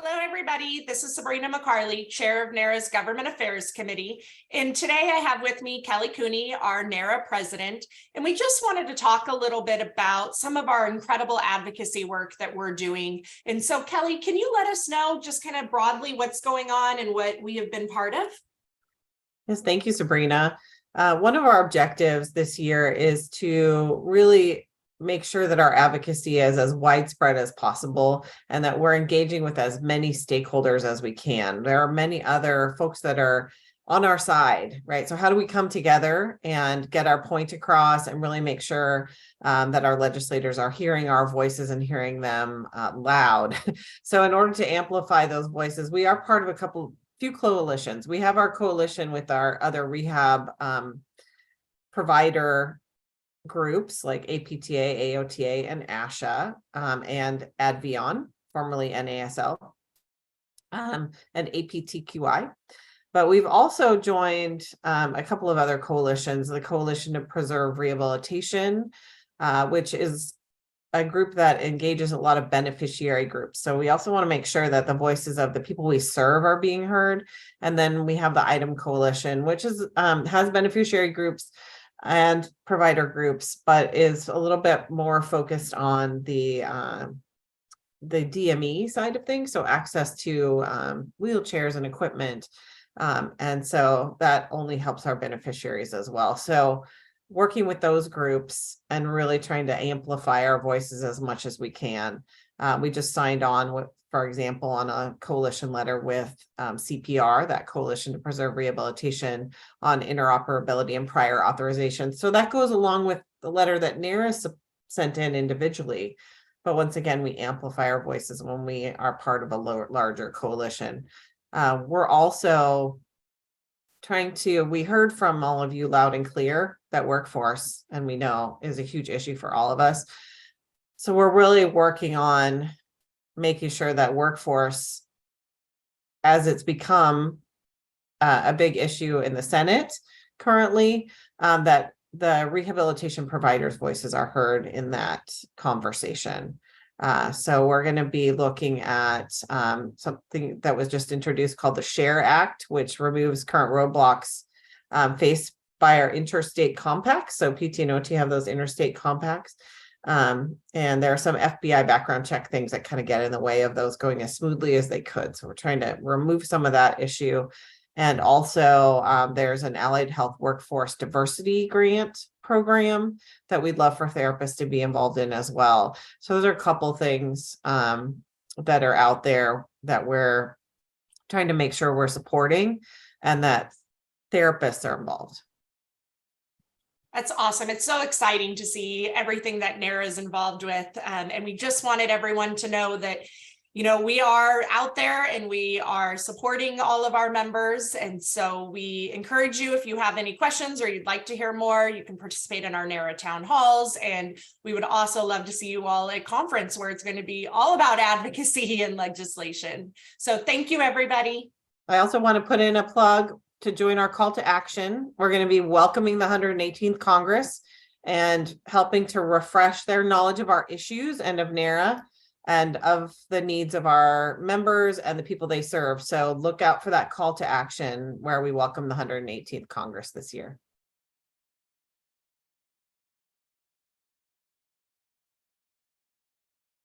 Hello, everybody. This is Sabrina McCarley, Chair of NARA's Government Affairs Committee. And today I have with me Kelly Cooney, our NARA President. And we just wanted to talk a little bit about some of our incredible advocacy work that we're doing. And so, Kelly, can you let us know just kind of broadly what's going on and what we have been part of? Yes, thank you, Sabrina. One of our objectives this year is to really make sure that our advocacy is as widespread as possible and that we're engaging with as many stakeholders as we can. There are many other folks that are on our side, right? So how do we come together and get our point across and really make sure that our legislators are hearing our voices and hearing them loud? So in order to amplify those voices, we are part of a few coalitions. We have our coalition with our other rehab provider groups like APTA, AOTA, and ASHA, and Advion, formerly NASL, and APTQI. But we've also joined a couple of other coalitions, the Coalition to Preserve Rehabilitation, which is a group that engages a lot of beneficiary groups. So we also want to make sure that the voices of the people we serve are being heard. And then we have the ITEM Coalition, which is has beneficiary groups and provider groups, but is a little bit more focused on the DME side of things, so access to wheelchairs and equipment. And so that only helps our beneficiaries as well. So working with those groups and really trying to amplify our voices as much as we can. We just signed on with, for example, on a coalition letter with CPR, that Coalition to Preserve Rehabilitation, on interoperability and prior authorization. So that goes along with the letter that NARA sent in individually. But once again, we amplify our voices when we are part of a larger coalition. We're also we heard from all of you loud and clear that workforce, and we know is a huge issue for all of us. So we're really working on making sure that workforce, as it's become a big issue in the Senate currently, that the rehabilitation providers' voices are heard in that conversation. So we're going to be looking at something that was just introduced called the SHARE Act, which removes current roadblocks faced by our interstate compacts. So PT and OT have those interstate compacts. And there are some FBI background check things that kind of get in the way of those going as smoothly as they could. So we're trying to remove some of that issue. And also there's an allied health workforce diversity grant program that we'd love for therapists to be involved in as well. So those are a couple things that are out there that we're trying to make sure we're supporting and that therapists are involved. That's awesome. It's so exciting to see everything that NARA is involved with. And we just wanted everyone to know that, you know, we are out there and we are supporting all of our members. And so we encourage you, if you have any questions or you'd like to hear more, you can participate in our NARA town halls. And we would also love to see you all at a conference where it's going to be all about advocacy and legislation. So thank you, everybody. I also want to put in a plug to join our call to action. We're going to be welcoming the 118th Congress and helping to refresh their knowledge of our issues and of NARA and of the needs of our members and the people they serve. So look out for that call to action where we welcome the 118th Congress this year.